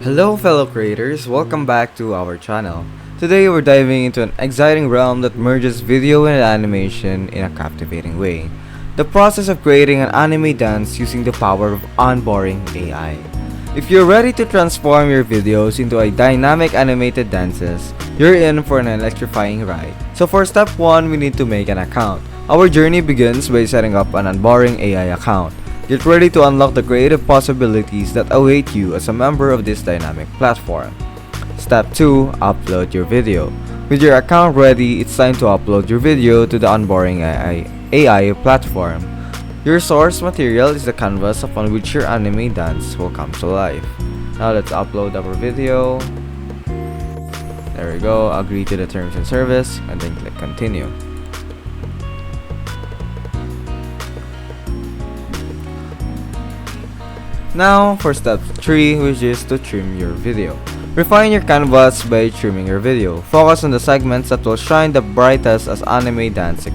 Hello fellow creators, welcome back to our channel. Today we're diving into an exciting realm that merges video and animation in a captivating way. The process of creating an anime dance using the power of onboarding AI. If you're ready to transform your videos into a dynamic animated dances, you're in for an electrifying ride. So for step 1, we need to make an account. Our journey begins by setting up an onboarding AI account. Get ready to unlock the creative possibilities that await you as a member of this dynamic platform. Step 2. Upload your video. With your account ready, it's time to upload your video to the Onboarding AI platform. Your source material is the canvas upon which your anime dance will come to life. Now let's upload our video. There we go, agree to the terms and service, and then click continue. Now for step 3, which is to trim your video. Refine your canvas by trimming your video. Focus on the segments that will shine the brightest as anime dance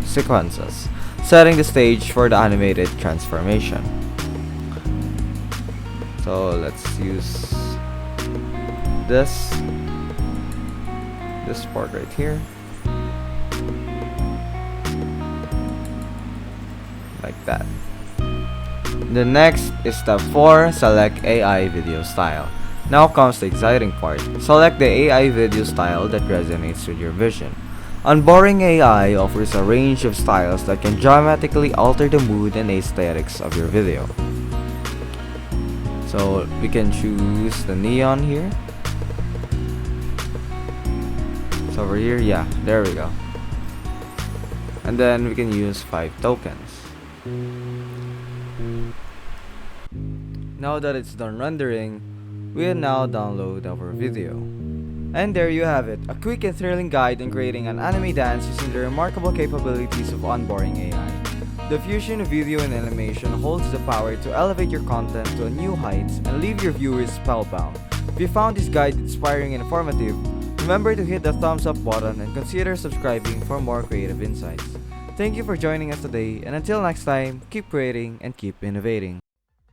sequences, setting the stage for the animated transformation. So let's use this part right here, like that. The next is step 4, select AI video style. Now comes the exciting part. Select the AI video style that resonates with your vision. Onboarding AI offers a range of styles that can dramatically alter the mood and aesthetics of your video. So we can choose the neon here. It's over here, yeah, there we go. And then we can use 5 tokens. Now that it's done rendering, we'll now download our video. And there you have it, a quick and thrilling guide in creating an anime dance using the remarkable capabilities of onboarding AI. The fusion of video and animation holds the power to elevate your content to new heights and leave your viewers spellbound. If you found this guide inspiring and informative, remember to hit the thumbs up button and consider subscribing for more creative insights. Thank you for joining us today, and until next time, keep creating and keep innovating.